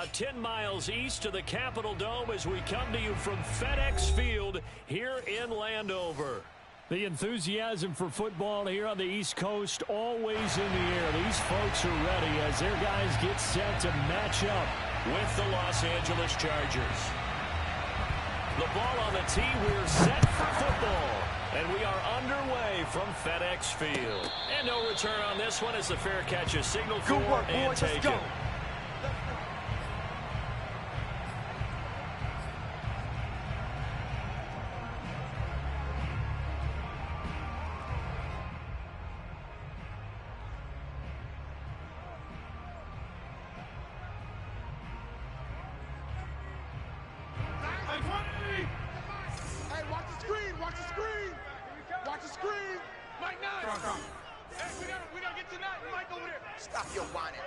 about 10 miles east of the Capitol Dome as we come to you from FedEx Field here in Landover. The enthusiasm for football here on the East Coast always in the air. These folks are ready as their guys get set to match up with the Los Angeles Chargers. The ball on the tee. We're set for football. And we are underway from FedEx Field. And no return on this one as the fair catch is signaled for and taken. Stop your whining.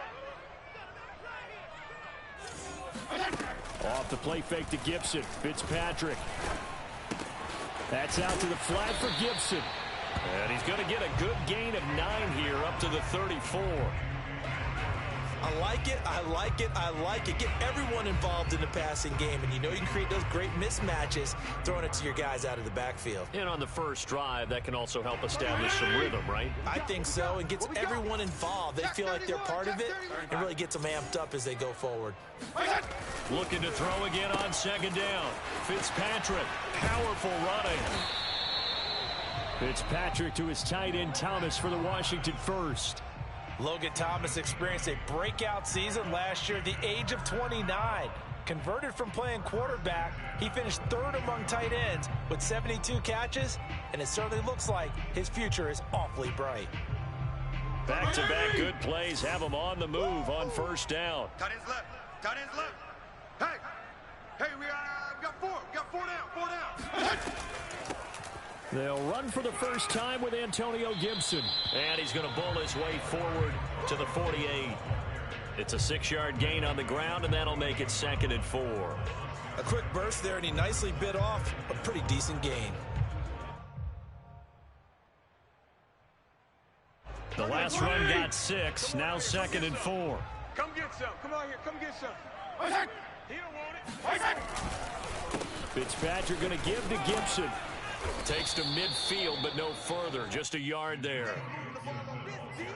Off the play fake to Gibson. Fitzpatrick. That's out to the flat for Gibson. And he's going to get a good gain of 9 here up to the 34. I like it, I like it, I like it. Get everyone involved in the passing game, and you know you can create those great mismatches throwing it to your guys out of the backfield. And on the first drive, that can also help establish some rhythm, right? I think so, and gets everyone involved. They feel like they're part of it, and really gets them amped up as they go forward. Looking to throw again on second down. Fitzpatrick, powerful running. Fitzpatrick to his tight end Thomas for the Washington first. Logan Thomas experienced a breakout season last year at the age of 29. Converted from playing quarterback, he finished third among tight ends with 72 catches, and it certainly looks like his future is awfully bright. Back-to-back good plays have him on the move on first down. Tight ends left. Tight ends left. Hey, we got four. We got four down. They'll run for the first time with Antonio Gibson. And he's going to bull his way forward to the 48. It's a 6-yard gain on the ground, and that'll make it 2nd and 4. A quick burst there, and he nicely bit off a pretty decent gain. The last run got 6, now 2nd and 4. Come get some. Come on here. Come get some. He don't want it. Fitzpatrick going to give to Gibson. Takes to midfield, but no further. Just a yard there.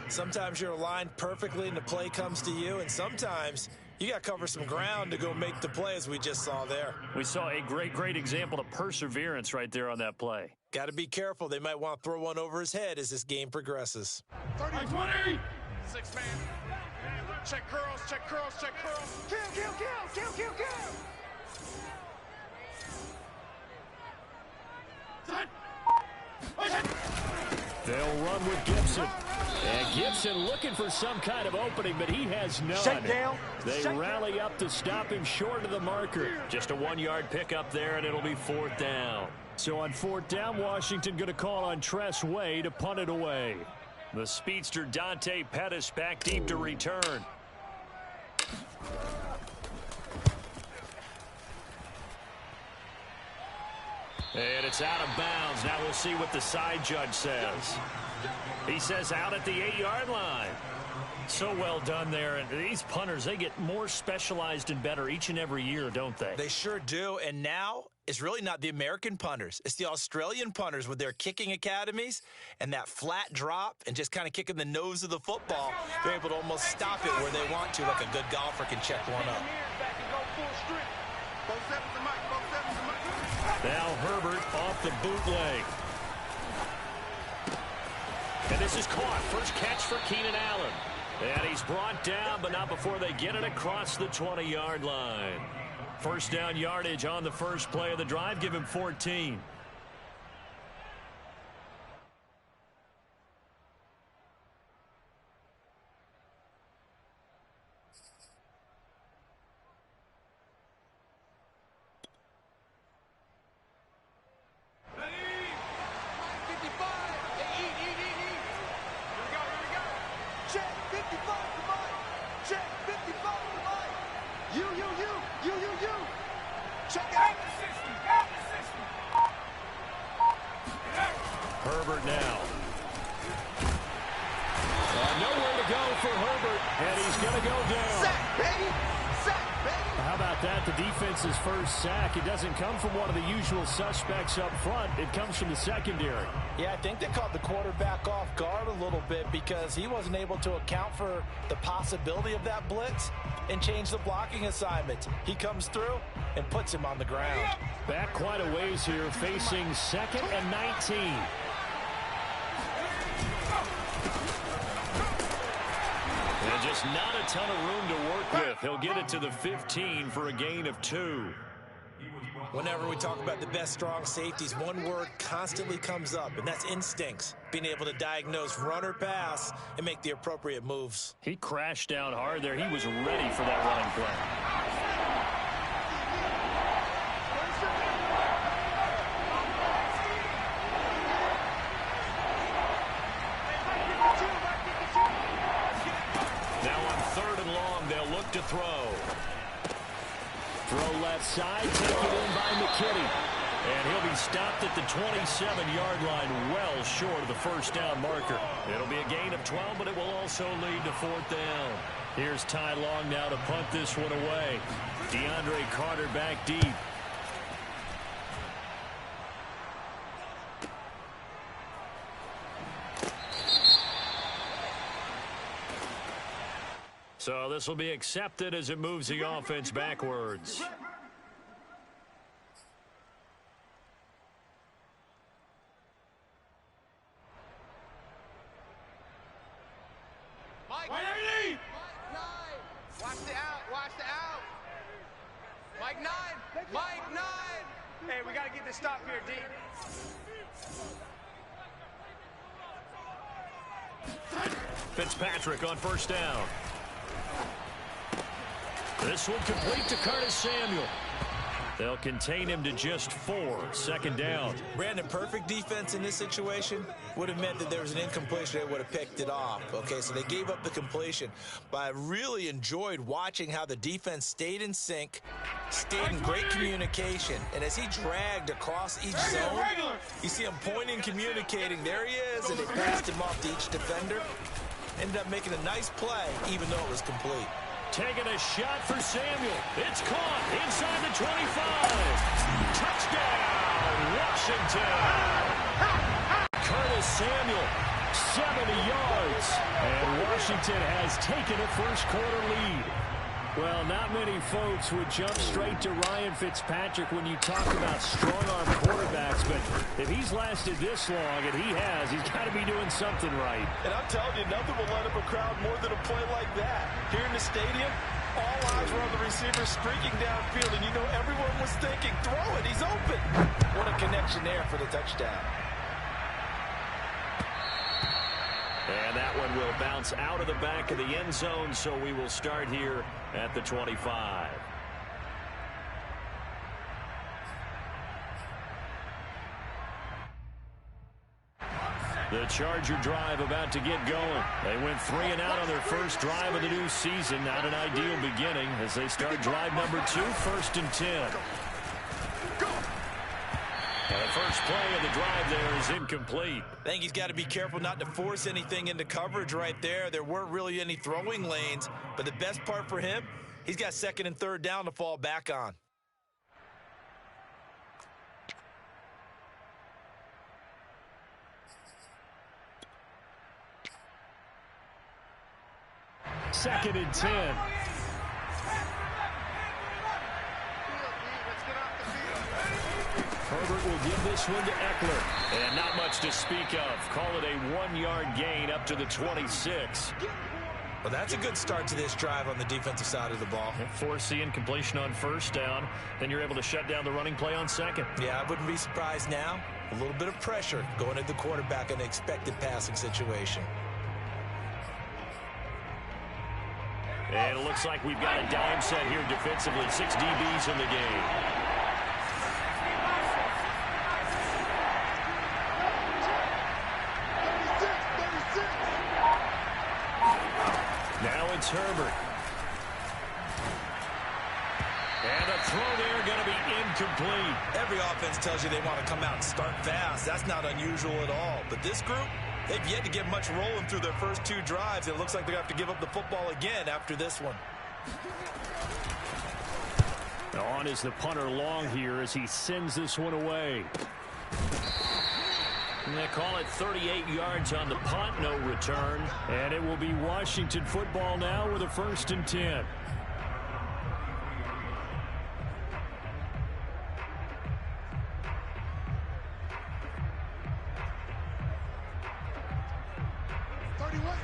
Sometimes you're aligned perfectly and the play comes to you, and sometimes you got to cover some ground to go make the play, as we just saw there. We saw a great example of perseverance right there on that play. Got to be careful. They might want to throw one over his head as this game progresses. 30-20. 6-man. Check curls, check curls, check curls. Kill. They'll run with Gibson. And Gibson looking for some kind of opening, but he has none. Shake down. They rally up to stop him short of the marker. Just a 1-yard pickup there, and it'll be 4th down. So on 4th down, Washington going to call on Tress Way to punt it away. The speedster Dante Pettis back deep to return. And it's out of bounds. Now we'll see what the side judge says. He says out at the 8-yard line. So well done there. And these punters, they get more specialized and better each and every year, don't they? They sure do. And now it's really not the American punters. It's the Australian punters with their kicking academies and that flat drop and just kind of kicking the nose of the football. They're able to almost stop it where they want to, like a good golfer can check one up. Now Herbert off the bootleg. And this is caught. First catch for Keenan Allen. And he's brought down, but not before they get it across the 20-yard line. First down yardage on the first play of the drive. Give him 14. Herbert now. Nowhere to go for Herbert, and he's going to go down. Sack, baby! Sack, baby! gets his first sack. It doesn't come from one of the usual suspects up front. It comes from the secondary. Yeah, I think they caught the quarterback off guard a little bit because he wasn't able to account for the possibility of that blitz and change the blocking assignment. He comes through and puts him on the ground. Back quite a ways here, facing 2nd and 19. And just not a ton of room to work with. He'll get it to the 15 for a gain of 2. Whenever we talk about the best strong safeties, one word constantly comes up, and that's instincts. Being able to diagnose run or pass and make the appropriate moves. He crashed down hard there. He was ready for that running play. To throw. Throw left side, taken in by McKinney. And he'll be stopped at the 27-yard line, well short of the first down marker. It'll be a gain of 12, but it will also lead to 4th down. Here's Ty Long now to punt this one away. DeAndre Carter back deep. So this will be accepted as it moves the offense backwards. Mike, watch the out, watch the out. Mike 9, Mike 9. Hey, we got to get this stop here, D. Fitzpatrick on first down. This one complete to Curtis Samuel. They'll contain him to just 4. 2nd down. Brandon, perfect defense in this situation would have meant that there was an incompletion. They would have picked it off. Okay, so they gave up the completion. But I really enjoyed watching how the defense stayed in sync, stayed in great communication. And as he dragged across each zone, you see him pointing, communicating. There he is, and they passed him off to each defender. Ended up making a nice play, even though it was complete. Taking a shot for Samuel. It's caught inside the 25. Touchdown, Washington. Curtis Samuel, 70 yards. And Washington has taken a first-quarter lead. Well, not many folks would jump straight to Ryan Fitzpatrick when you talk about strong-arm quarterbacks, but if he's lasted this long, and he has, he's got to be doing something right. And I'm telling you, nothing will light up a crowd more than a play like that. Here in the stadium, all eyes were on the receiver streaking downfield, and you know everyone was thinking, throw it, he's open. What a connection there for the touchdown. And that one will bounce out of the back of the end zone, so we will start here at the 25. The Charger drive about to get going. They went 3 and out on their first drive of the new season. Not an ideal beginning as they start drive number 2, 1st and 10. The first play of the drive there is incomplete. I think he's got to be careful not to force anything into coverage right there. There weren't really any throwing lanes, but the best part for him, he's got 2nd and 3rd down to fall back on. Second and 10. Herbert will give this one to Eckler. And not much to speak of. Call it a 1-yard gain up to the 26. Well, that's a good start to this drive on the defensive side of the ball. Force the incompletion on first down. Then you're able to shut down the running play on second. Yeah, I wouldn't be surprised now. A little bit of pressure going at the quarterback in an expected passing situation. And it looks like we've got a dime set here defensively. 6 DBs in the game. Now it's Herbert. And a throw there going to be incomplete. Every offense tells you they want to come out and start fast. That's not unusual at all. But this group, they've yet to get much rolling through their first 2 drives. It looks like they have to give up the football again after this one. On is the punter long here as he sends this one away. And they call it 38 yards on the punt, no return. And it will be Washington football now with a 1st and 10.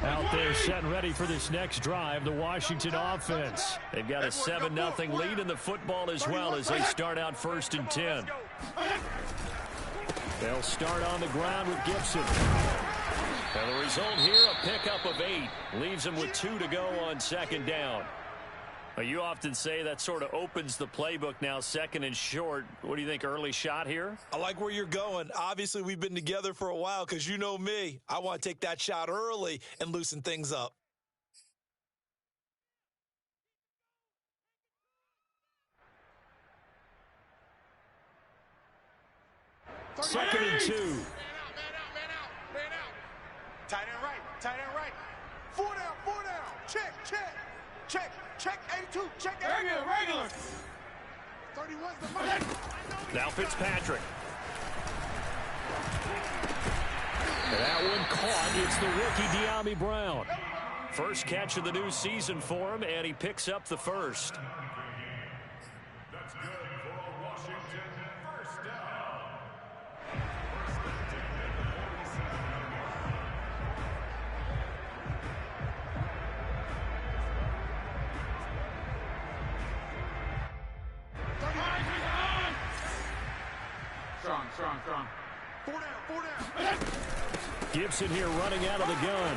Out there set and ready for this next drive, the Washington offense. They've got a 7-0 lead in the football as well as they start out 1st and 10. They'll start on the ground with Gibson. And the result here, a pickup of 8. Leaves them with 2 to go on 2nd down. You often say that sort of opens the playbook now, 2nd and short. What do you think, early shot here? I like where you're going. Obviously, we've been together for a while because you know me. I want to take that shot early and loosen things up. Second and 2. Man out. Tight end right. 4 down. Check. 82. Check. Regular. 31's the money. Now Fitzpatrick. That one caught. It's the rookie De'Ami Brown. First catch of the new season for him, and he picks up the 1st. That's good for a Washington 1st down. Strong. 4 down. Gibson here running out of the gun.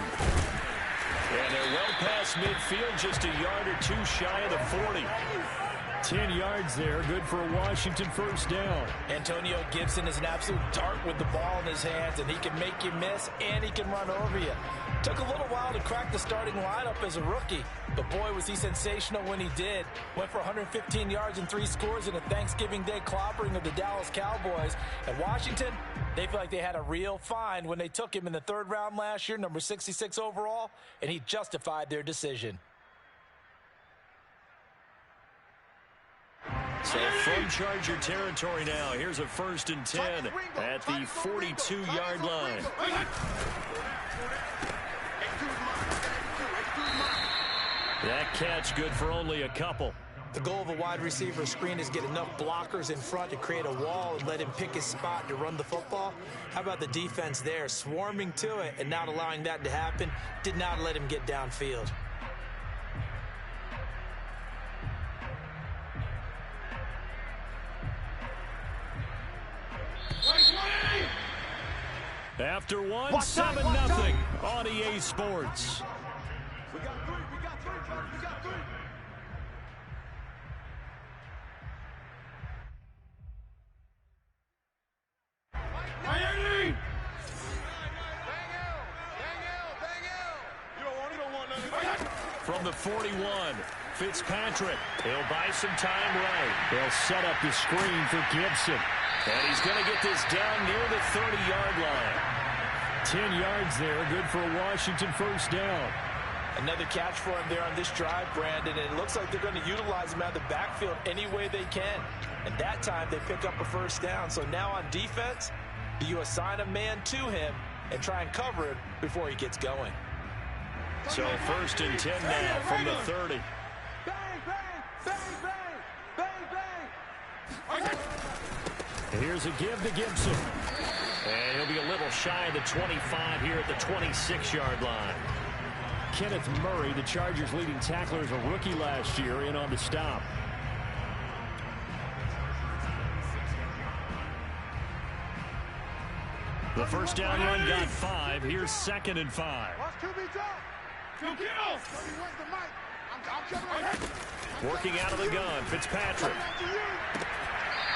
And they're well past midfield, just a yard or 2 shy of the 40. 10 yards there, good for a Washington 1st down. Antonio Gibson is an absolute dart with the ball in his hands, and he can make you miss, and he can run over you. Took a little while to crack the starting lineup as a rookie, but boy, was he sensational when he did. Went for 115 yards and 3 scores in a Thanksgiving Day clobbering of the Dallas Cowboys. And Washington, they feel like they had a real find when they took him in the 3rd round last year, number 66 overall, and he justified their decision. So from Charger territory now, here's a 1st and 10 at the 42-yard line. That catch good for only a couple. The goal of a wide receiver screen is get enough blockers in front to create a wall and let him pick his spot to run the football. How about the defense there, swarming to it and not allowing that to happen? Did not let him get downfield. After one, 7-0 on EA Sports. We got three. Miami! From the 41, Fitzpatrick. He'll buy some time right. They'll set up the screen for Gibson. And he's going to get this down near the 30-yard line. 10 yards there, good for a Washington 1st down. Another catch for him there on this drive, Brandon, and it looks like they're going to utilize him out of the backfield any way they can. And that time they pick up a 1st down. So now on defense, do you assign a man to him and try and cover him before he gets going? So 1st and 10 now from the 30. Here's a give to Gibson. And he'll be a little shy of the 25 here at the 26-yard line. Kenneth Murray, the Chargers' leading tackler, as a rookie last year, in on the stop. The 1st down run got 5. Here's 2nd and 5. Working out of the gun, Fitzpatrick.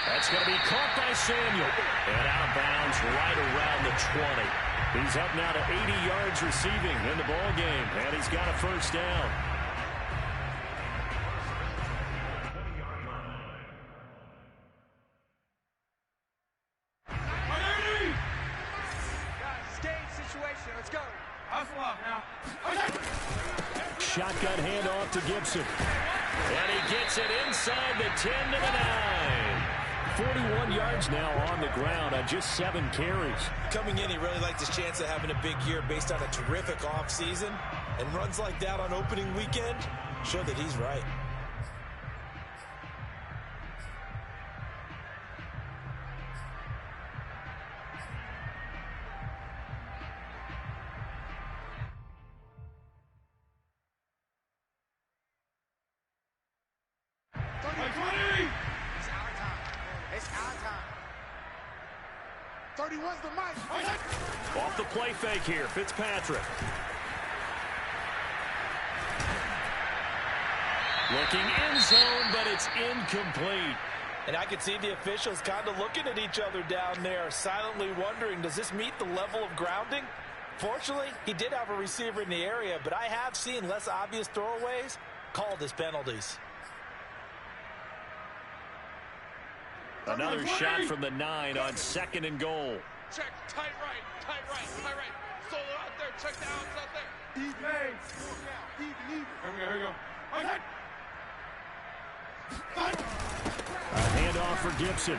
That's going to be caught by Samuel. And out of bounds right around the 20. He's up now to 80 yards receiving in the ball game, and he's got a 1st down. Let's go. Hustle up now. Shotgun handoff to Gibson. And he gets it inside the 10 to the 9. 41 yards now on the ground on just 7 carries. Coming in, he really liked his chance of having a big year based on a terrific offseason. And runs like that on opening weekend show that he's right. It's our time. 31's the mic. Off the play fake here, Fitzpatrick. Looking end zone, but it's incomplete. And I could see the officials kind of looking at each other down there, silently wondering, does this meet the level of grounding? Fortunately, he did have a receiver in the area, but I have seen less obvious throwaways called as penalties. Another shot from the 9 on 2nd and goal. Check, tight right, tight right, tight right. Solo out there, check the outs out there. Even. Here we go. Okay. A handoff for Gibson.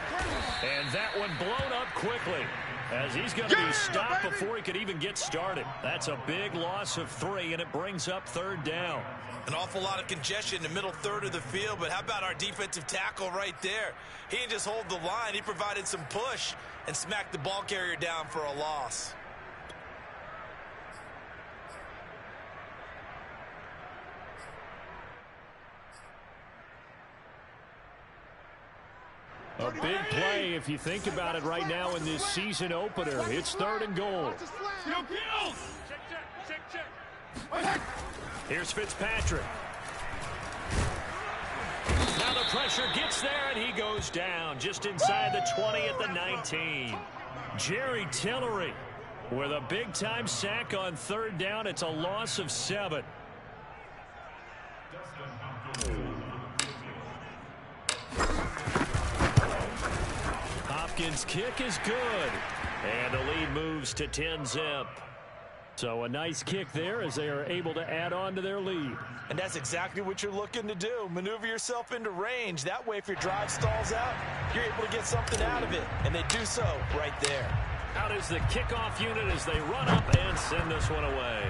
And that one blown up quickly as he's going to be stopped before he could even get started. That's a big loss of 3, and it brings up 3rd down. An awful lot of congestion in the middle third of the field, but how about our defensive tackle right there? He didn't just hold the line, he provided some push and smacked the ball carrier down for a loss. A big play if you think about it right now in this season opener. It's 3rd and goal. Check. Here's Fitzpatrick. Now the pressure gets there, and he goes down just inside the 20 at the 19. Jerry Tillery with a big-time sack on 3rd down. It's a loss of 7. Hopkins' kick is good, and the lead moves to 10-zip. So a nice kick there as they are able to add on to their lead. And that's exactly what you're looking to do. Maneuver yourself into range. That way, if your drive stalls out, you're able to get something out of it. And they do so right there. Out is the kickoff unit as they run up and send this one away.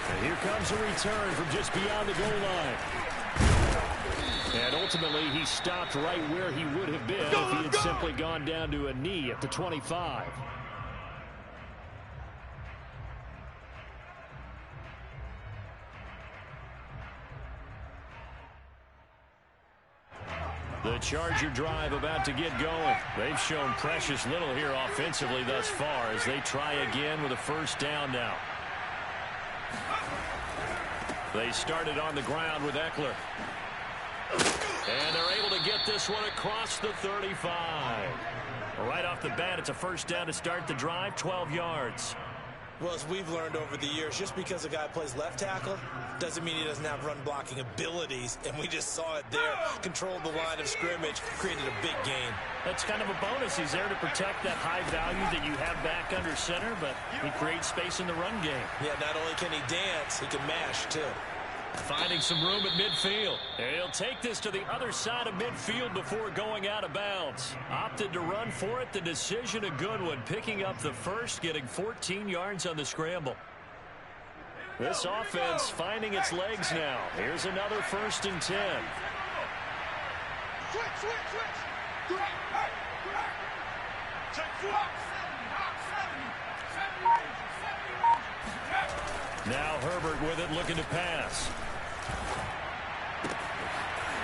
And here comes a return from just beyond the goal line. And ultimately, he stopped right where he would have been if he had simply gone down to a knee at the 25. The Charger drive about to get going. They've shown precious little here offensively thus far as they try again with a 1st down now. They started on the ground with Eckler. And they're able to get this one across the 35. Right off the bat, it's a 1st down to start the drive, 12 yards. Well, as we've learned over the years, just because a guy plays left tackle doesn't mean he doesn't have run-blocking abilities, and we just saw it there. Controlled the line of scrimmage, created a big gain. That's kind of a bonus. He's there to protect that high value that you have back under center, but he creates space in the run game. Yeah, not only can he dance, he can mash, too. Finding some room at midfield. He'll take this to the other side of midfield before going out of bounds. Opted to run for it. The decision a good one. Picking up the 1st, getting 14 yards on the scramble. This offense finding its legs now. Here's another 1st and 10. Switch. Now Herbert with it, looking to pass.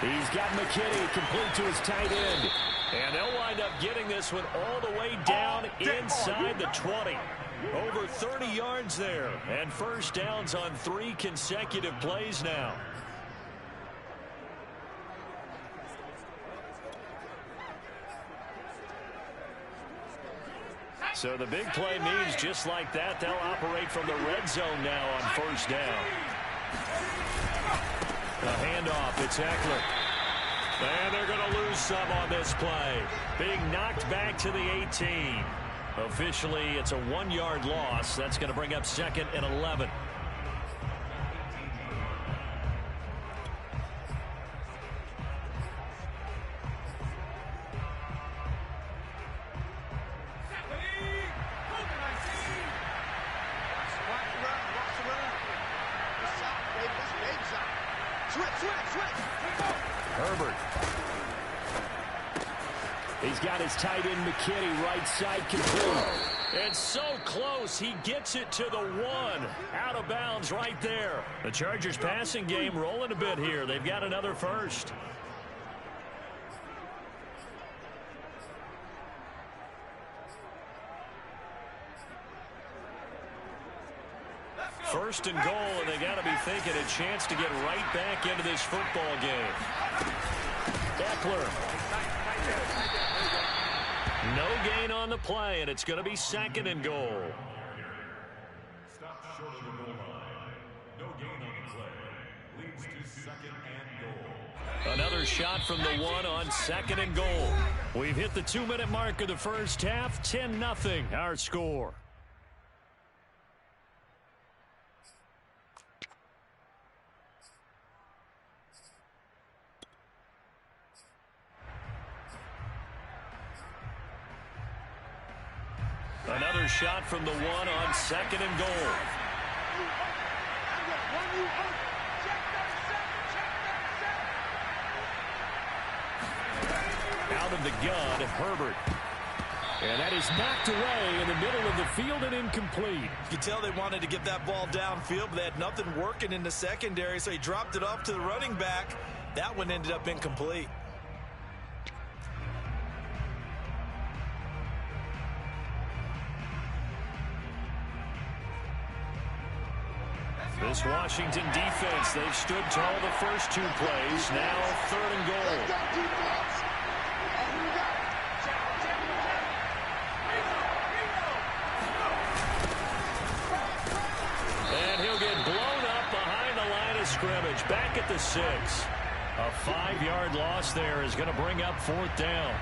He's got McKinney complete to his tight end. And they'll wind up getting this one all the way down inside the 20. Over 30 yards there. And 1st downs on 3 consecutive plays now. So the big play means just like that, they'll operate from the red zone now on 1st down. A handoff, it's Eckler. And they're going to lose some on this play. Being knocked back to the 18. Officially, it's a 1-yard loss. That's going to bring up 2nd and 11. Herbert. He's got his tight end McKinney right side complete. It's so close. He gets it to the 1. Out of bounds right there. The Chargers passing game rolling a bit here. They've got another first. First and goal, and they got to be thinking a chance to get right back into this football game. Eckler. No gain on the play, and it's going to be second and goal. Stop short of the goal line. No gain on the play. Leads to second and goal. Another shot from the 1 on second and goal. We've hit the 2-minute mark of the first half. 10-0 our score. Another shot from the 1 on second and goal. Out of the gun, Herbert. And that is knocked away in the middle of the field and incomplete. You could tell they wanted to get that ball downfield, but they had nothing working in the secondary, so he dropped it off to the running back. That one ended up incomplete. This Washington defense, they've stood tall the first 2 plays. Now third and goal. And he'll get blown up behind the line of scrimmage. Back at the 6. A 5-yard loss there is going to bring up 4th down.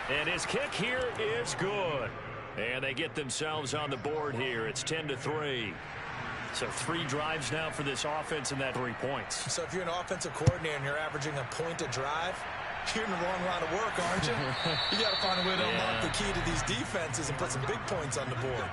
And his kick here is good. And they get themselves on the board here. It's 10-3. So 3 drives now for this offense and that 3 points. So if you're an offensive coordinator and you're averaging a point a drive, you're in the wrong line of work, aren't you? You got to find a way to unlock the key to these defenses and put some big points on the board.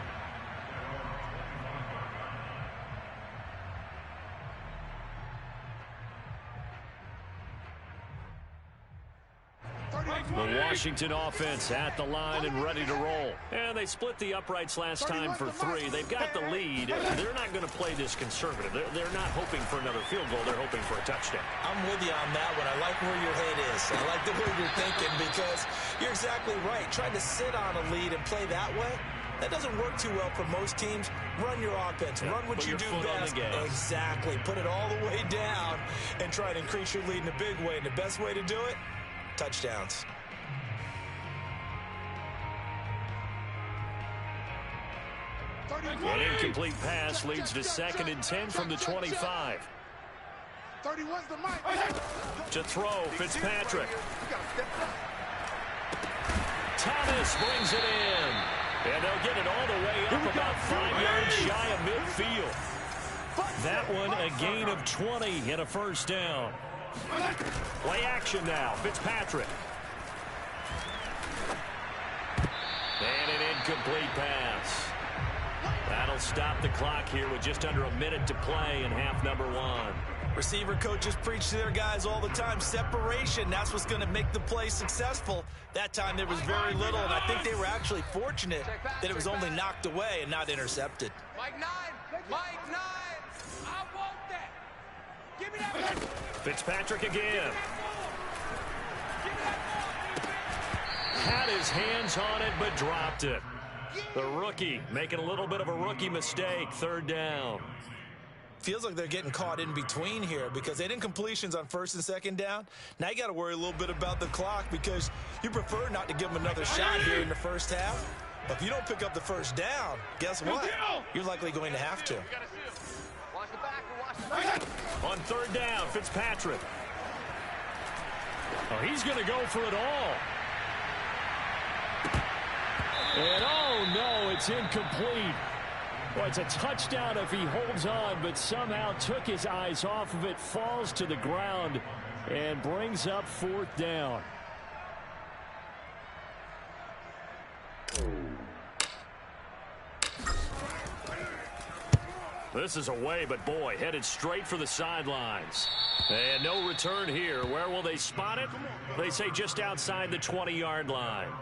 The Washington offense at the line and ready to roll. And they split the uprights last time for 3. They've got the lead. They're not going to play this conservative. They're not hoping for another field goal. They're hoping for a touchdown. I'm with you on that one. I like where your head is. I like the way you're thinking because you're exactly right. Trying to sit on a lead and play that way, that doesn't work too well for most teams. Run your offense. Yeah, run what you do best. Exactly. Put it all the way down and try to increase your lead in a big way. And the best way to do it, touchdowns. An incomplete pass leads to 2nd and 10 from the 25. To throw, Fitzpatrick. Thomas brings it in. And they'll get it all the way up about 5 yards shy of midfield. That one a gain of 20 and a first down. Play action now, Fitzpatrick. And an incomplete pass. That'll stop the clock here with just under a minute to play in half number 1. Receiver coaches preach to their guys all the time. Separation, that's what's going to make the play successful. That time there was very little, and I think they were actually fortunate that it was only knocked away and not intercepted. Mike 9! Mike 9! I want that! Give me that! Fitzpatrick again. Had his hands on it, but dropped it. The rookie making a little bit of a rookie mistake. 3rd down. Feels like they're getting caught in between here because they didn't completions on 1st and 2nd down. Now you got to worry a little bit about the clock because you prefer not to give them another shot here in the first half. But if you don't pick up the first down, guess what? You're likely going to have to. On 3rd down, Fitzpatrick. Oh, he's going to go for it all. And oh no, it's incomplete. Well, it's a touchdown if he holds on, but somehow took his eyes off of it, falls to the ground, and brings up 4th down. This is away, but boy, headed straight for the sidelines. And no return here. Where will they spot it? They say just outside the 20-yard line.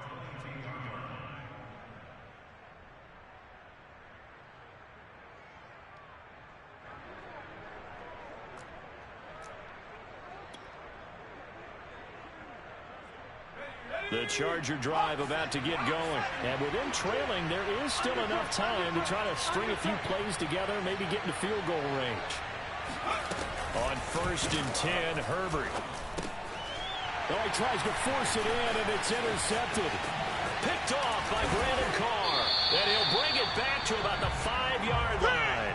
The Charger drive about to get going. And with them trailing, there is still enough time to try to string a few plays together, maybe get into field goal range. On 1st and 10, Herbert. Oh, he tries to force it in, and it's intercepted. Picked off by Brandon Carr. And he'll bring it back to about the 5-yard line.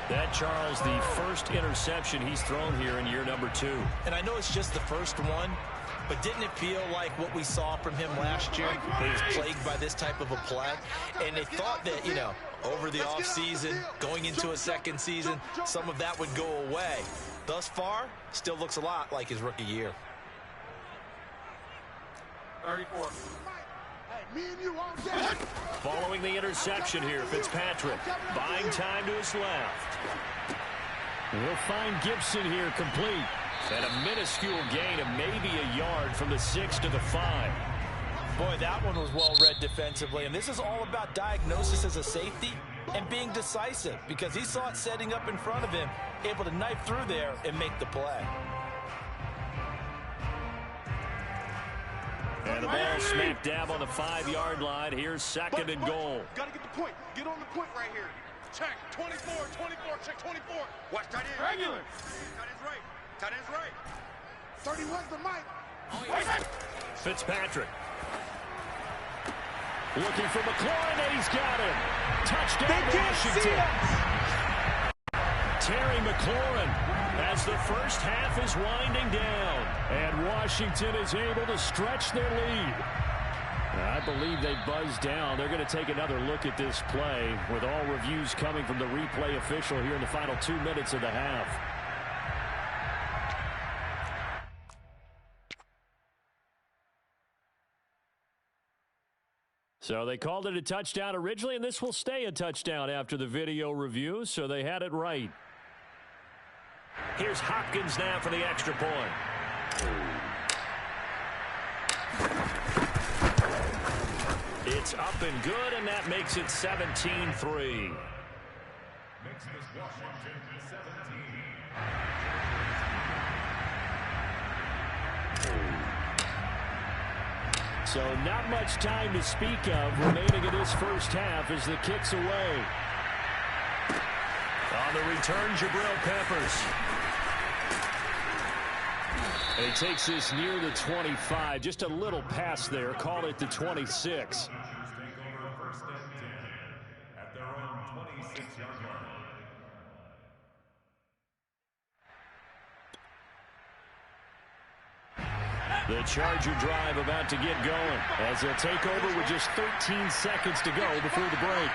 That, Charles, the first interception he's thrown here in year number 2. And I know it's just the first one, but didn't it feel like what we saw from him last year? He was plagued by this type of a play. And they thought that, you know, over the offseason, going into a second season, some of that would go away. Thus far, still looks a lot like his rookie year. 34. Hey, me and you all day. Following the interception here, Fitzpatrick buying time to his left. We'll find Gibson here complete. And a minuscule gain of maybe a yard from the 6 to the 5. Boy, that one was well read defensively. And this is all about diagnosis as a safety and being decisive, because he saw it setting up in front of him, able to knife through there and make the play. And the ball smack dab on the 5-yard line. Here's 2nd and goal. Got to get the point. Get on the point right here. Check. 24, 24, check 24. Watch tight end. Regular. Tight end's right. Tight end's right. 31's the mic. Fitzpatrick. Looking for McLaurin, and he's got him. Touchdown, Washington. Terry McLaurin, as the first half is winding down. And Washington is able to stretch their lead. I believe they buzzed down. They're going to take another look at this play, with all reviews coming from the replay official here in the final 2 minutes of the half. So they called it a touchdown originally, and this will stay a touchdown after the video review, so they had it right. Here's Hopkins now for the extra point. It's up and good, and that makes it 17-3. Makes this Washington 17. So not much time to speak of remaining in this first half as the kick's away. On the return, Jabril Peppers. And he takes this near the 25. Just a little pass there. Call it the 26. The Charger drive about to get going, as they'll take over with just 13 seconds to go before the break.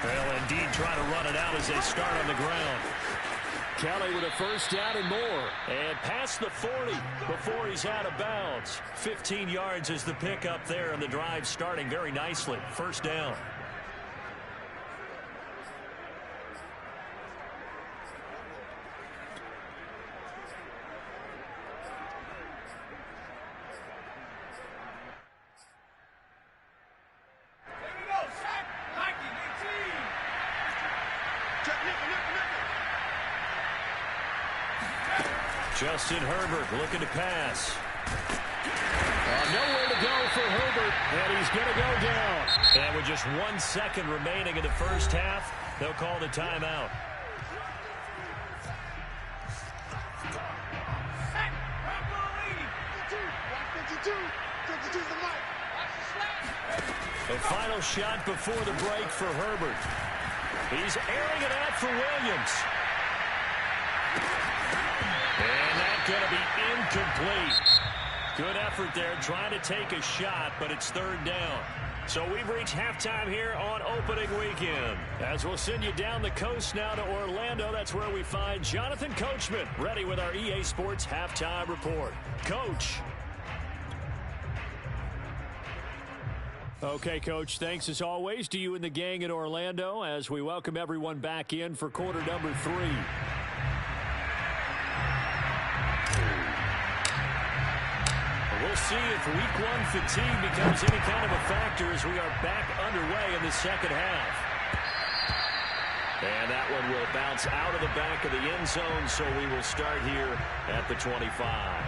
They'll indeed try to run it out as they start on the ground. Kelly with a first down and more. And past the 40 before he's out of bounds. 15 yards is the pickup there, and the drive starting very nicely. First down. Justin Herbert looking to pass. Nowhere to go for Herbert, and he's going to go down. And with just 1 second remaining in the first half, they'll call the timeout. The final shot before the break for Herbert. He's airing it out for Williams. And that's going to be incomplete. Good effort there trying to take a shot, but it's third down. So we've reached halftime here on opening weekend. As we'll send you down the coast now to Orlando, that's where we find Jonathan Coachman ready with our EA Sports halftime report. Coach. Okay, Coach, thanks as always to you and the gang in Orlando as we welcome everyone back in for quarter number 3. We'll see if week 1 fatigue becomes any kind of a factor as we are back underway in the second half. And that one will bounce out of the back of the end zone, so we will start here at the 25.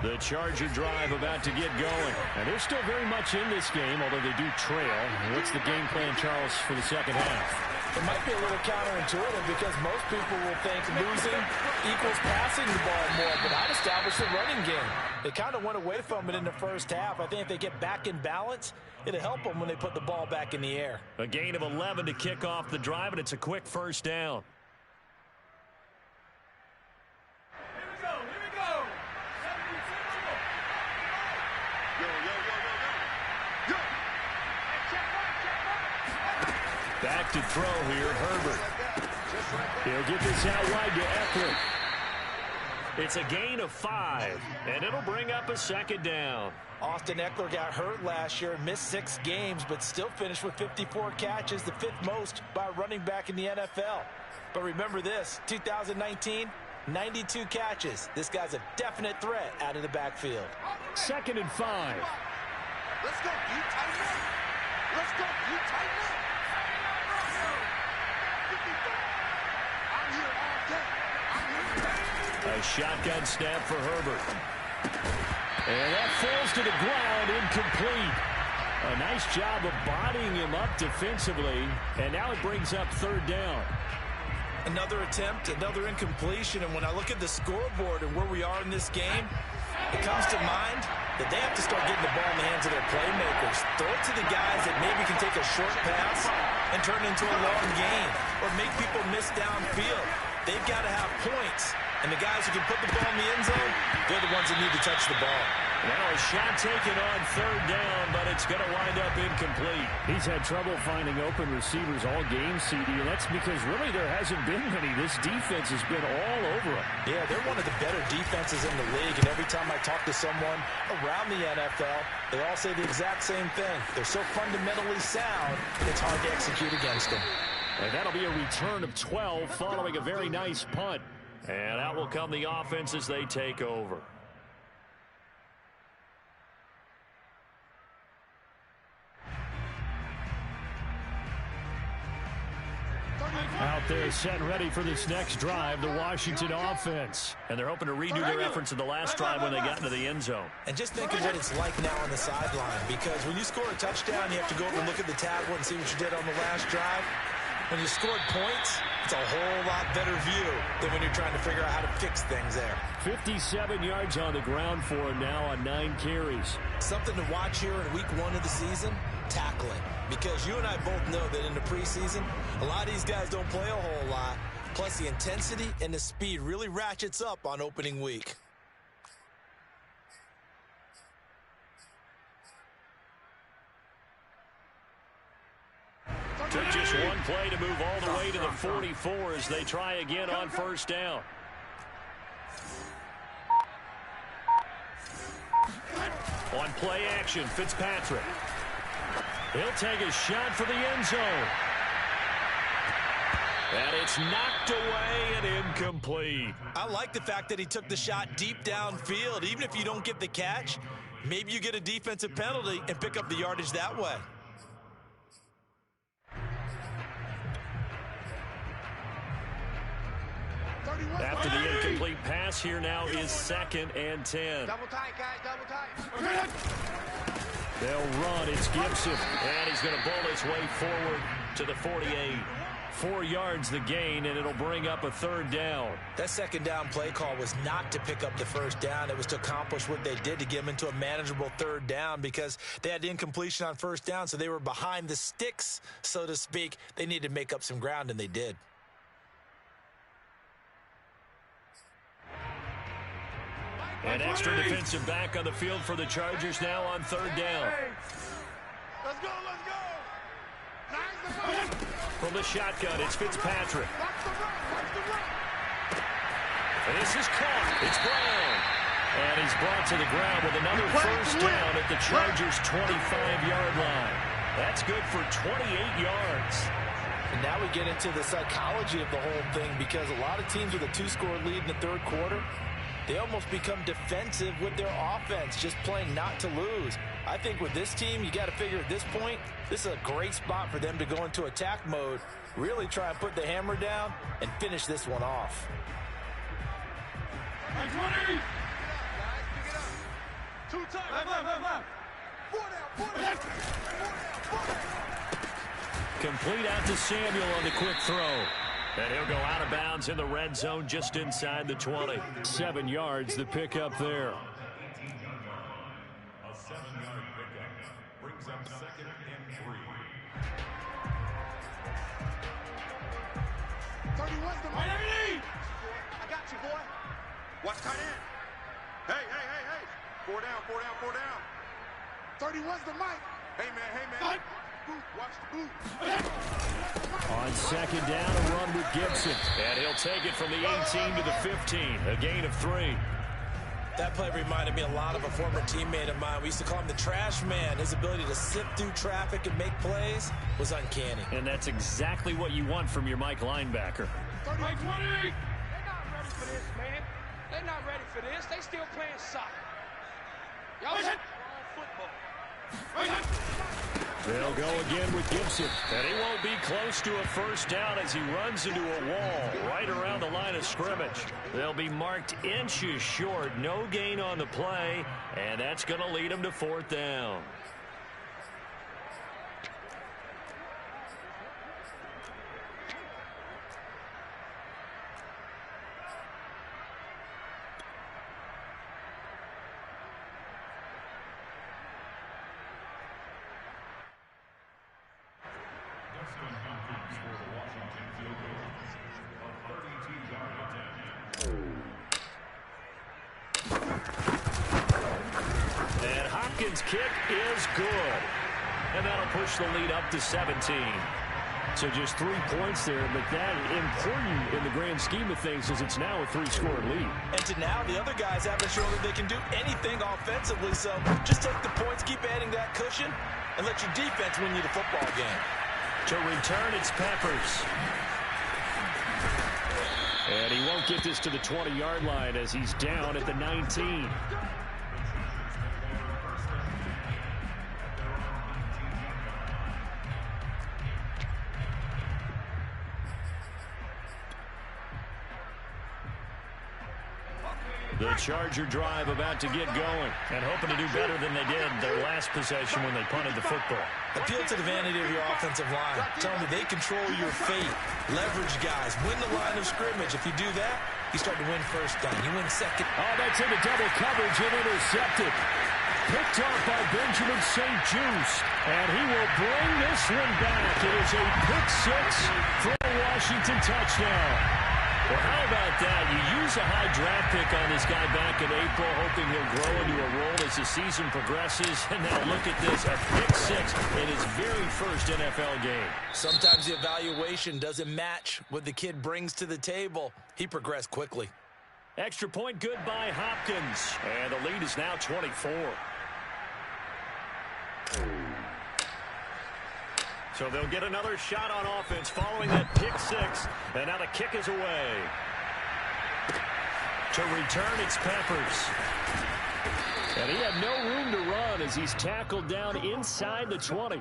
The Charger drive about to get going. And they're still very much in this game, although they do trail. What's the game plan, Charles, for the second half? It might be a little counterintuitive because most people will think losing equals passing the ball more, but I'd establish the running game. They kind of went away from it in the first half. I think if they get back in balance, it'll help them when they put the ball back in the air. A gain of 11 to kick off the drive, and it's a quick first down. Back to throw here, Herbert. He'll get this out wide to Uflrus. It's a gain of 5, and it'll bring up a second down. Austin Eckler got hurt last year, missed 6 games, but still finished with 54 catches, the 5th most by a running back in the NFL. But remember this, 2019, 92 catches. This guy's a definite threat out of the backfield. 2nd and 5. Let's go, you tighten up. Let's go, you tighten up. I'm here all day. A shotgun snap for Herbert. And that falls to the ground, incomplete. A nice job of bodying him up defensively, and now it brings up 3rd down. Another attempt, another incompletion, and when I look at the scoreboard and where we are in this game, it comes to mind that they have to start getting the ball in the hands of their playmakers. Throw it to the guys that maybe can take a short pass and turn it into a long gain or make people miss downfield. They've got to have points, and the guys who can put the ball in the end zone, they're the ones that need to touch the ball. Now a shot taken on 3rd down, but it's going to wind up incomplete. He's had trouble finding open receivers all game, CD, and that's because really there hasn't been many. This defense has been all over him. Yeah, they're one of the better defenses in the league, and every time I talk to someone around the NFL, they all say the exact same thing. They're so fundamentally sound, it's hard to execute against them. And that'll be a return of 12 following a very nice punt. And out will come the offense as they take over. Out there set and ready for this next drive, the Washington offense. And they're hoping to redo their efforts in the last drive when they got into the end zone. And just think of what it's like now on the sideline, because when you score a touchdown, you have to go over and look at the tablet and see what you did on the last drive. When you scored points, it's a whole lot better view than when you're trying to figure out how to fix things there. 57 yards on the ground for him now on 9 carries. Something to watch here in week 1 of the season, tackling. Because you and I both know that in the preseason, a lot of these guys don't play a whole lot. Plus the intensity and the speed really ratchets up on opening week. Took just one play to move all the way to the 44 as they try again on 1st down. On play action, Fitzpatrick. He'll take a shot for the end zone. And it's knocked away and incomplete. I like the fact that he took the shot deep downfield. Even if you don't get the catch, maybe you get a defensive penalty and pick up the yardage that way. After the incomplete pass, here now is 2nd and 10. Double tight, guys, double tight. They'll run. It's Gibson. And he's going to bowl his way forward to the 48. 4 yards the gain, and it'll bring up a 3rd down. That 2nd down play call was not to pick up the 1st down. It was to accomplish what they did to get them into a manageable 3rd down because they had incompletion on 1st down, so they were behind the sticks, so to speak. They needed to make up some ground, and they did. An extra defensive back on the field for the Chargers now on 3rd down. Let's go, let's go. Nice. From the shotgun, it's Fitzpatrick. Watch the run, watch the run. And this is caught. It's Brown. And he's brought to the ground with another first down at the Chargers' 25-yard line. That's good for 28 yards. And now we get into the psychology of the whole thing, because a lot of teams with a 2-score lead in the third quarter, they almost become defensive with their offense, just playing not to lose. I think with this team, you got to figure at this point, this is a great spot for them to go into attack mode, really try and put the hammer down and finish this one off. Complete out to Samuel on the quick throw. And he'll go out of bounds in the red zone just inside the 20. 7 yards, the pickup there. A 7-yard pickup brings up 2nd and 3. 31's the mic. I got you, boy. Watch tight end. Hey. 4 down. 31's the mic. Hey, man. Watch the boot. On second down, a run with Gibson. And he'll take it from the 18 to the 15. A gain of 3. That play reminded me a lot of a former teammate of mine. We used to call him the trash man. His ability to sift through traffic and make plays was uncanny. And that's exactly what you want from your Mike linebacker. Mike 20. They're not ready for this, man. They're not ready for this. They still playing soccer. Y'all wrong football. They'll go again with Gibson. And he won't be close to a first down as he runs into a wall right around the line of scrimmage. They'll be marked inches short. No gain on the play, and that's going to lead him to 4th down. Kick is good. And that'll push the lead up to 17. So just 3 points there, but that important in the grand scheme of things as it's now a 3-score lead. And to now, the other guys haven't shown that they can do anything offensively, so just take the points, keep adding that cushion, and let your defense win you the football game. To return, it's Peppers. And he won't get this to the 20-yard line as he's down at the 19. The Charger drive about to get going and hoping to do better than they did their last possession when they punted the football. Appeal to the vanity of your offensive line. Tell them they control your fate. Leverage guys. Win the line of scrimmage. If you do that, you start to win first down. You win second. Oh, that's into double coverage and intercepted. Picked off by Benjamin St. Juice. And he will bring this one back. It is a pick-6 for a Washington touchdown. Well, how about that? You use a high draft pick on this guy back in April, hoping he'll grow into a role as the season progresses. And now look at this, a pick-6 in his very first NFL game. Sometimes the evaluation doesn't match what the kid brings to the table. He progressed quickly. Extra point good by Hopkins. And the lead is now 24. So they'll get another shot on offense following that pick-6. And now the kick is away. To return, it's Peppers. And he had no room to run as he's tackled down inside the 20.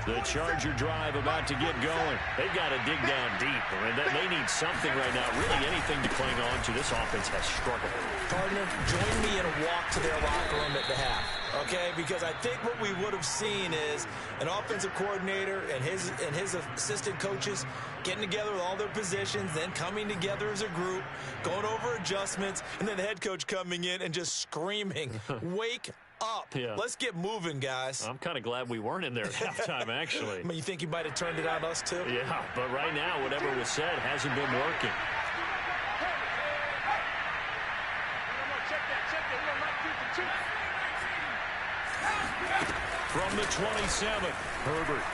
The Charger drive about to get going. They've got to dig down deep. I mean, they need something right now, really anything to cling on to. This offense has struggled. Partner, join me in a walk to their locker room at the half, okay? Because I think what we would have seen is an offensive coordinator and his assistant coaches getting together with all their positions, then coming together as a group, going over adjustments, and then the head coach coming in and just screaming, wake up. Yeah. Let's get moving, guys. I'm kind of glad we weren't in there at halftime, actually. I mean, you think you might have turned it on us, too? Yeah, but right now, whatever was said hasn't been working. From the 27, Herbert.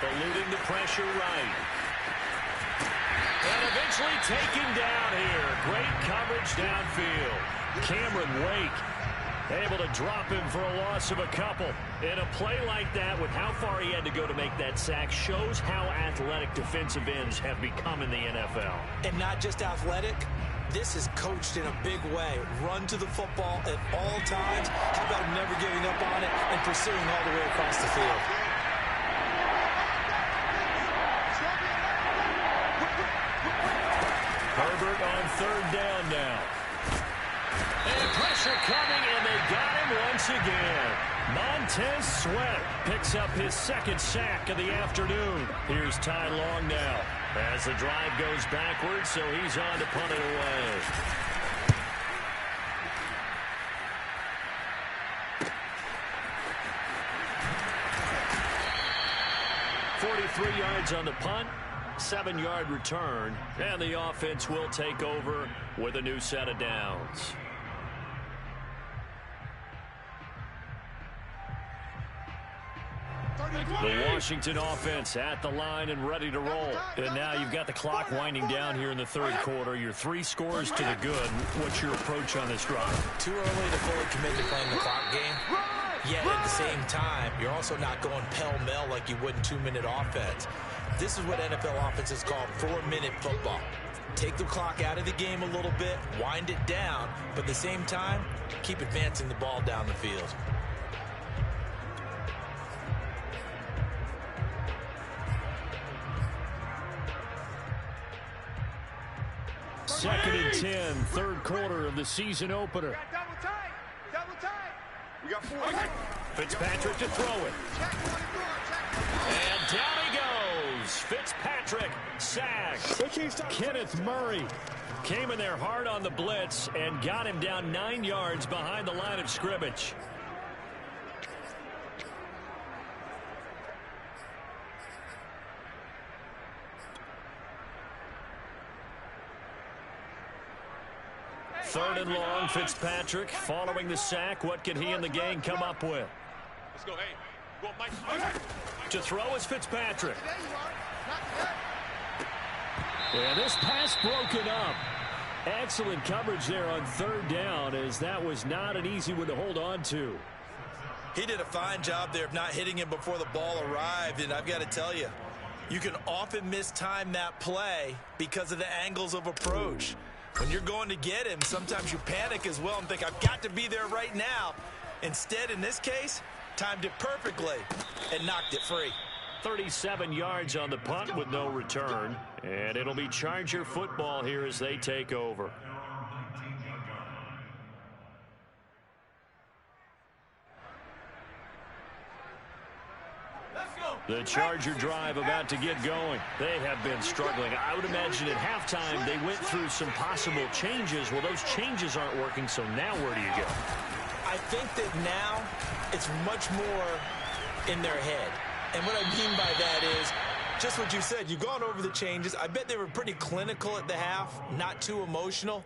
Eluding the pressure right. And eventually taken down here. Great coverage downfield. Cameron Wake able to drop him for a loss of a couple. In a play like that, with how far he had to go to make that sack, shows how athletic defensive ends have become in the NFL. And not just athletic, this is coached in a big way. Run to the football at all times. How about never giving up on it and pursuing all the way across the field? Herbert on third down now. And pressure coming, and they got him once again. Montez Sweat picks up his second sack of the afternoon. Here's Ty Long now as the drive goes backwards, so he's on to punt it away. .43 yards on the punt. 7-yard return, and the offense will take over with a new set of downs. The Washington offense at the line and ready to roll. And now you've got the clock winding down here in the third quarter. Your 3 scores to the good. What's your approach on this drive? Too early to fully commit to playing the clock game. Yet at the same time, you're also not going pell-mell like you would in 2-minute offense. This is what NFL offenses call 4-minute football. Take the clock out of the game a little bit, wind it down, but at the same time, keep advancing the ball down the field. Second and 10, third quarter of the season opener. Double tight. Double tight. We got 4. Fitzpatrick to throw it. And down he goes. Fitzpatrick sacked. Kenneth Murray Came in there hard on the blitz and got him down 9 yards behind the line of scrimmage. Third and long, Fitzpatrick following the sack. What can he and the gang come up with? Let's go, hey. Go, Mike. To throw is Fitzpatrick. Yeah, this pass broken up. Excellent coverage there on third down, as that was not an easy one to hold on to. He did a fine job there of not hitting him before the ball arrived, and I've got to tell you, you can often mistime that play because of the angles of approach. When you're going to get him, sometimes you panic as well and think, I've got to be there right now. Instead, in this case, timed it perfectly and knocked it free. 37 yards on the punt with no return. And it'll be Charger football here as they take over. The Charger drive about to get going. They have been struggling. I would imagine at halftime they went through some possible changes. Well, those changes aren't working, so now where do you go? I think that now it's much more in their head. And what I mean by that is just what you said. You've gone over the changes. I bet they were pretty clinical at the half, not too emotional.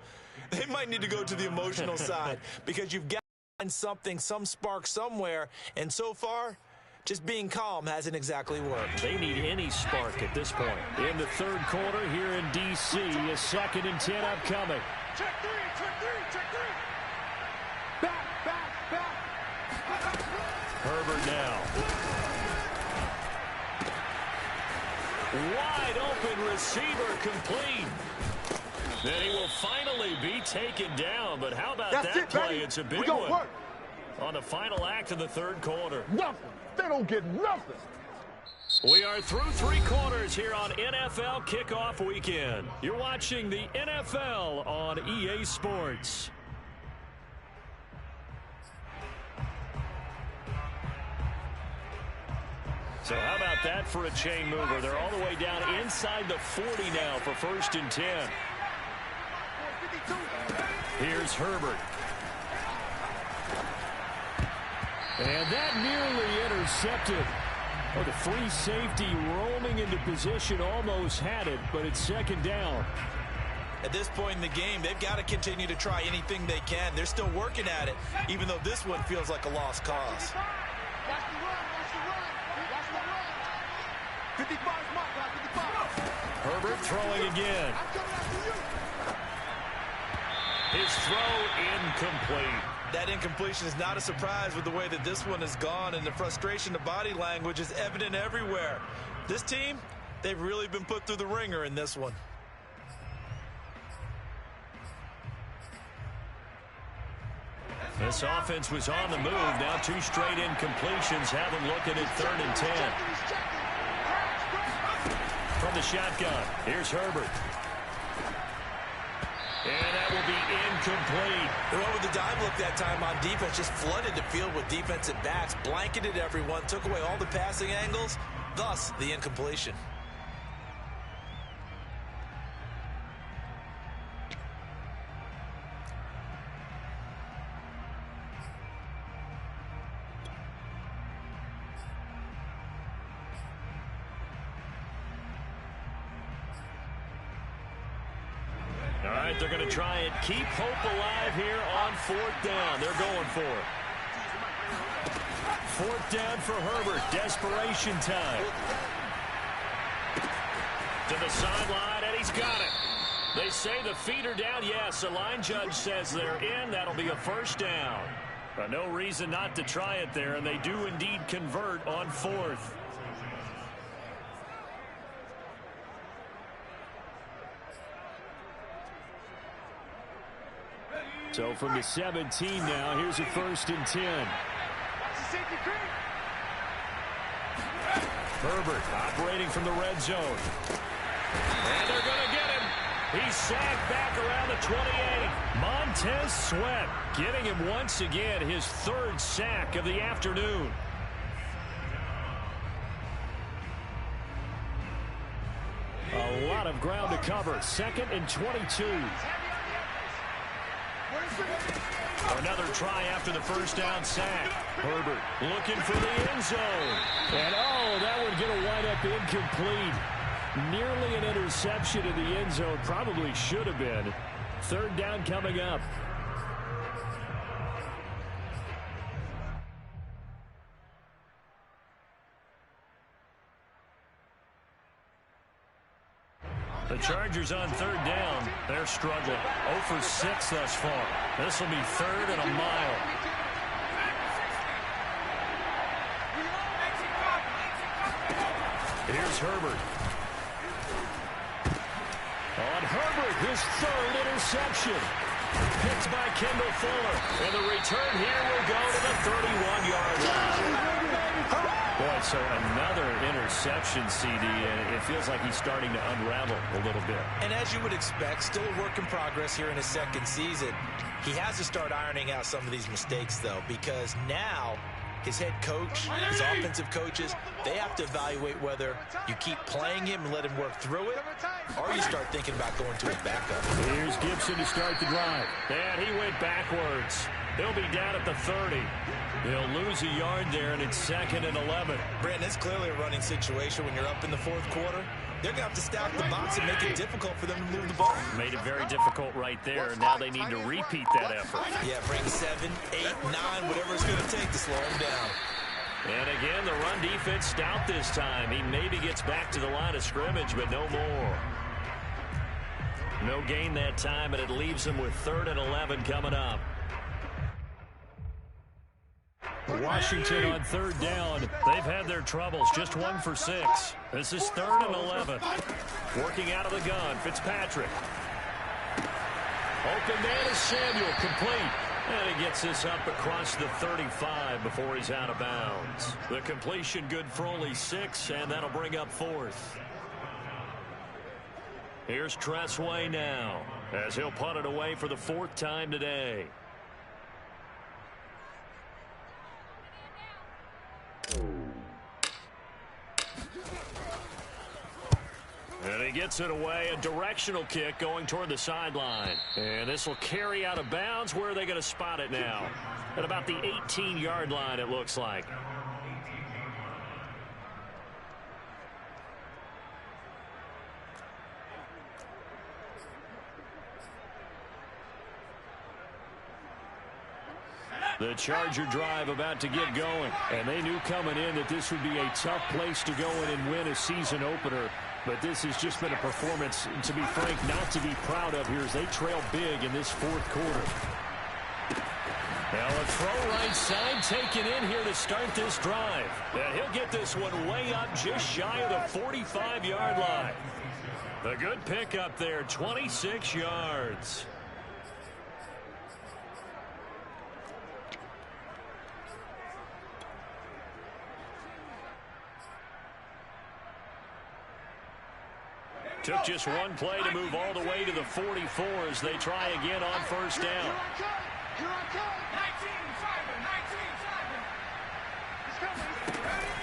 They might need to go to the emotional side because you've got to find something, some spark somewhere. And so far, just being calm hasn't exactly worked. They need any spark at this point. In the third quarter here in D.C., a 2nd and 10 upcoming. Check three, check three, check three. Back, back, back. Herbert now. Wide open receiver complete. Then he will finally be taken down. But how about that play? Baby. It's a big one. Work. On the final act of the third quarter. Nothing. They don't get nothing. We are through 3 quarters here on NFL Kickoff Weekend. You're watching the NFL on EA Sports. So how about that for a chain mover? They're all the way down inside the 40 now for 1st and 10. Here's Herbert. And that nearly intercepted. Oh, the free safety roaming into position almost had it, but it's 2nd down. At this point in the game, they've got to continue to try anything they can. They're still working at it, even though this one feels like a lost cause. Watch the run, watch the run, watch the run. 55 is my guy, 55. Herbert throwing again. I'm coming after you. His throw incomplete. That incompletion is not a surprise with the way that this one has gone, and the frustration of body language is evident everywhere. This team, they've really been put through the ringer in this one. This offense was on the move. Now 2 straight incompletions have them looking at 3rd and 10. From the shotgun, here's Herbert. And that will be incomplete. They went with the dime look that time on defense, just flooded the field with defensive backs, blanketed everyone, took away all the passing angles, thus the incompletion. All right, they're going to try and keep hope alive here on 4th down. They're going for it. 4th down for Herbert. Desperation time. To the sideline, and he's got it. They say the feet are down. Yes, the line judge says they're in. That'll be a 1st down. But no reason not to try it there, and they do indeed convert on 4th. So from the 17 now, here's a 1st and 10. Herbert operating from the red zone. And they're going to get him. He's sacked back around the 28. Montez Sweat getting him once again, his 3rd sack of the afternoon. A lot of ground to cover. 2nd and 22. Another try after the 1st down sack. Herbert looking for the end zone. And oh, that would get a wind up incomplete. Nearly an interception in the end zone. Probably should have been. 3rd down coming up. The Chargers on 3rd down. They're struggling. 0 for 6 thus far. This will be 3rd and a mile. Here's Herbert. On Herbert, his 3rd interception. Picked by Kendall Fuller. And the return here will go to the 31-yard line. Boy, so another interception, CD, and it feels like he's starting to unravel a little bit. And as you would expect, still a work in progress here in his 2nd season. He has to start ironing out some of these mistakes, though, because now his head coach, his offensive coaches, they have to evaluate whether you keep playing him and let him work through it, or you start thinking about going to his backup. Here's Gibson to start the drive. And he went backwards. He'll be down at the 30. He'll lose a yard there, and it's 2nd and 11. Brandon, it's clearly a running situation when you're up in the 4th quarter. They're going to have to stack the box and make it difficult for them to move the ball. Made it very difficult right there. Now they need to repeat that effort. Yeah, bring 7, 8, 9, whatever it's going to take to slow him down. And again, the run defense stout this time. He maybe gets back to the line of scrimmage, but no more. No gain that time, and it leaves him with 3rd and 11 coming up. Washington on 3rd down. They've had their troubles. Just 1 for 6. This is 3rd and 11. Working out of the gun, Fitzpatrick. Open man is Samuel, complete. And he gets this up across the 35 before he's out of bounds. The completion good for only 6, and that'll bring up 4th. Here's Tressway now, as he'll punt it away for the 4th time today. And he gets it away, a directional kick going toward the sideline. And this will carry out of bounds. Where are they going to spot it now? At about the 18-yard line, it looks like. The Charger drive about to get going. And they knew coming in that this would be a tough place to go in and win a season opener. But this has just been a performance, to be frank, not to be proud of here as they trail big in this fourth quarter. Now a throw right side taken in here to start this drive. And he'll get this one way up just shy of the 45-yard line. A good pickup there, 26 yards. Took just one play to move all the way to the 44 as they try again on first down.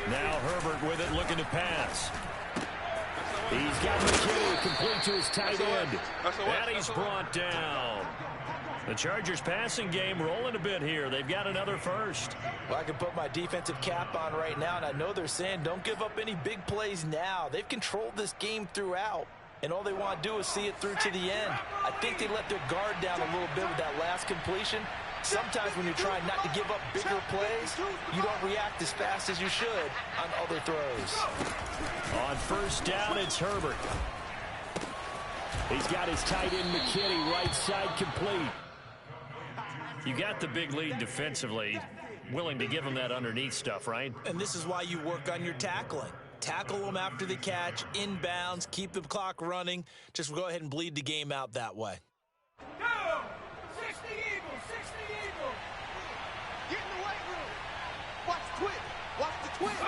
Now Herbert with it, looking to pass. He's got McKinney complete to his tight end. And he's brought down. The Chargers passing game rolling a bit here. They've got another first. Well, I can put my defensive cap on right now, and I know they're saying don't give up any big plays now. They've controlled this game throughout, and all they want to do is see it through to the end. I think they let their guard down a little bit with that last completion. Sometimes when you're trying not to give up bigger plays, you don't react as fast as you should on other throws. On first down, it's Herbert. He's got his tight end McKinney right side complete. You got the big lead defensively. Willing to give him that underneath stuff, right? And this is why you work on your tackling. Tackle them after the catch, inbounds, keep the clock running. Just go ahead and bleed the game out that way. Go! 60 Eagles, 60 Eagles. Get in the weight room. Watch the twist. Watch the twist.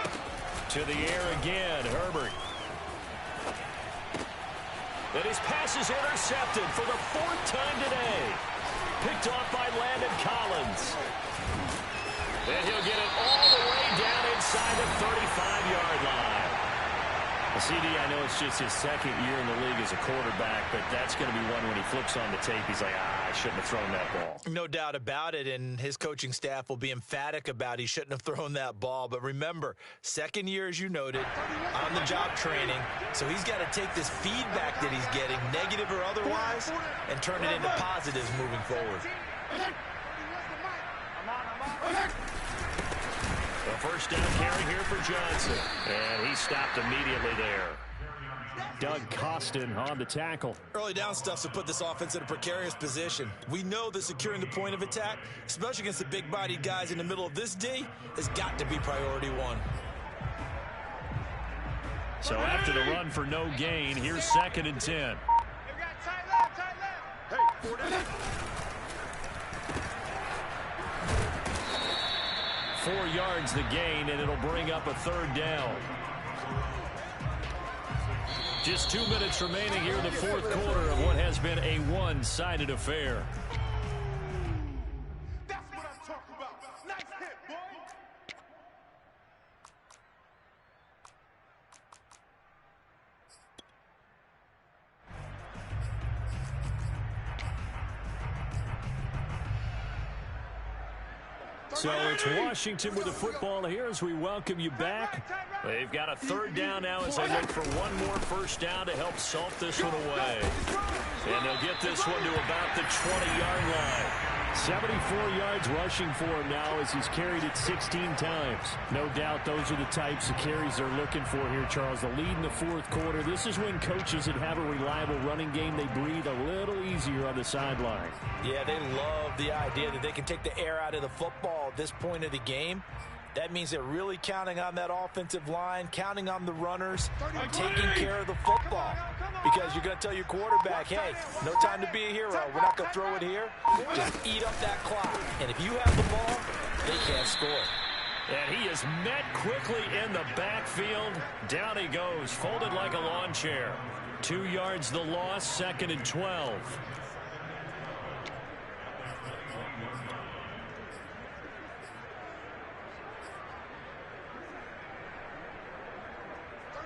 To the air again, Herbert. And his pass is intercepted for the fourth time today. Picked off by Landon Collins. And he'll get it all the way down inside the 35-yard line. CD, I know it's just his second year in the league as a quarterback, but that's going to be one when he flips on the tape, he's like, I shouldn't have thrown that ball. No doubt about it, and his coaching staff will be emphatic about he shouldn't have thrown that ball. But remember, second year, as you noted, on-the-job training, so he's got to take this feedback that he's getting, negative or otherwise, and turn it into positives moving forward. A first down carry here for Johnson. And he stopped immediately there. Doug Costin on the tackle. Early down stuff to put this offense in a precarious position. We know that securing the point of attack, especially against the big-bodied guys in the middle of this D, has got to be priority one. So after the run for no gain, here's 2nd and 10. Hey, we got tight left, tight left. Hey, 4 down. 4 yards the gain, and it'll bring up a 3rd down. Just 2 minutes remaining here in the fourth quarter of what has been a one-sided affair. That's what I'm talking about. Nice hit, boy. So it's Washington with the football here as we welcome you back. They've got a 3rd down now as they look for one more first down to help salt this one away. And they'll get this one to about the 20-yard line. 74 yards rushing for him now as he's carried it 16 times. No doubt those are the types of carries they're looking for here, Charles. The lead in the fourth quarter. This is when coaches that have a reliable running game, they breathe a little easier on the sideline. Yeah, they love the idea that they can take the air out of the football at this point of the game. That means they're really counting on that offensive line, counting on the runners, taking care of the football. Because you're going to tell your quarterback, hey, no time to be a hero. We're not going to throw it here. Just eat up that clock. And if you have the ball, they can't score. And he is met quickly in the backfield. Down he goes, folded like a lawn chair. 2 yards the loss, 2nd and 12.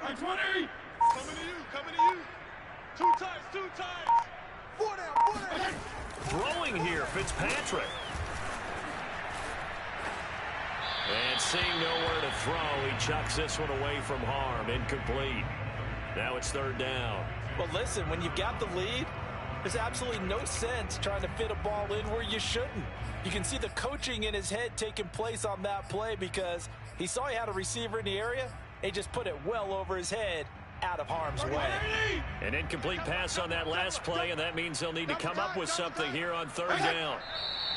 Hey, 20! Coming to you, coming to you. 2 times. 4 down. Throwing here, Fitzpatrick. And seeing nowhere to throw, he chucks this one away from harm. Incomplete. Now it's 3rd down. Well, listen, when you've got the lead, There's absolutely no sense trying to fit a ball in where you shouldn't. You can see the coaching in his head taking place on that play because he saw he had a receiver in the area. He just put it well over his head, out of harm's way. An incomplete pass on that last play, and that means they'll need to come up with something here on third down.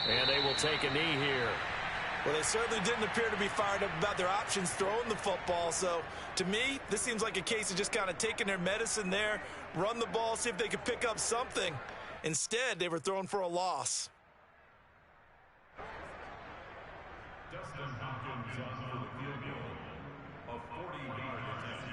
And they will take a knee here. Well, they certainly didn't appear to be fired up about their options throwing the football. So, to me, this seems like a case of just kind of taking their medicine there, run the ball, see if they could pick up something. Instead, they were thrown for a loss. Dustin Hopkins on for the field goal. A 40-yard attempt.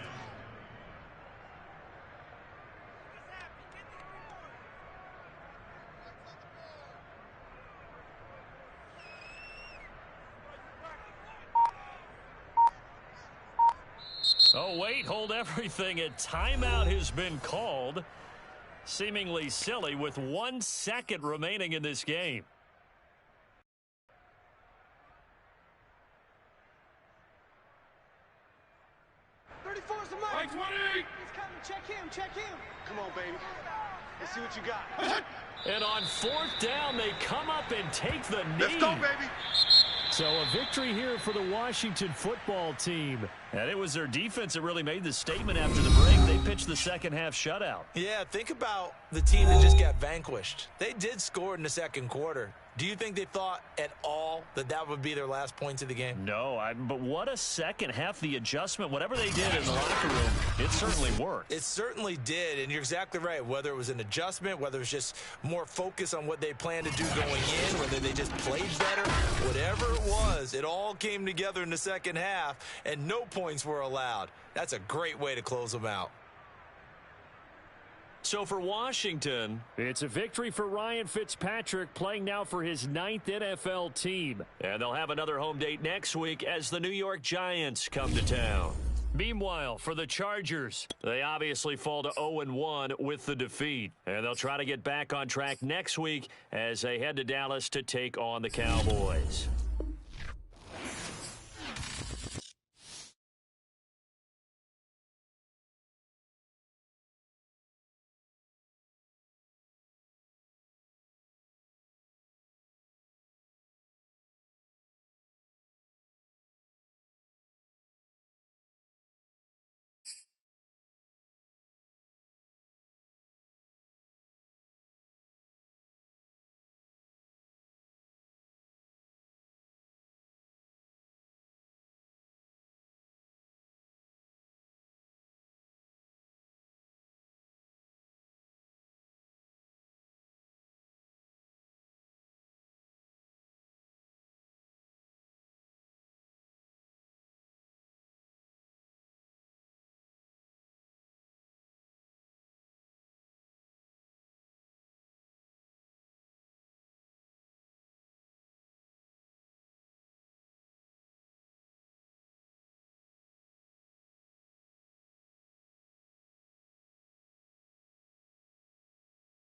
Oh, wait, hold everything. A timeout has been called. Seemingly silly with 1 second remaining in this game. Mike 20! He's coming. Check him. Come on, baby. Let's see what you got. And on fourth down, they come up and take the knee. Let's go, baby. So a victory here for the Washington football team. And it was their defense that really made the statement after the break. They pitched the second half shutout. Yeah, think about the team that just got vanquished. They did score in the second quarter. Do you think they thought at all that that would be their last points of the game? No, but what a second half. The adjustment, whatever they did in the locker room, it certainly worked. It certainly did, and you're exactly right. Whether it was an adjustment, whether it was just more focus on what they planned to do going in, whether they just played better, whatever it was, it all came together in the second half, and no points were allowed. That's a great way to close them out. So for Washington, it's a victory for Ryan Fitzpatrick, playing now for his 9th NFL team. And they'll have another home date next week as the New York Giants come to town. Meanwhile, for the Chargers, they obviously fall to 0-1 with the defeat. And they'll try to get back on track next week as they head to Dallas to take on the Cowboys.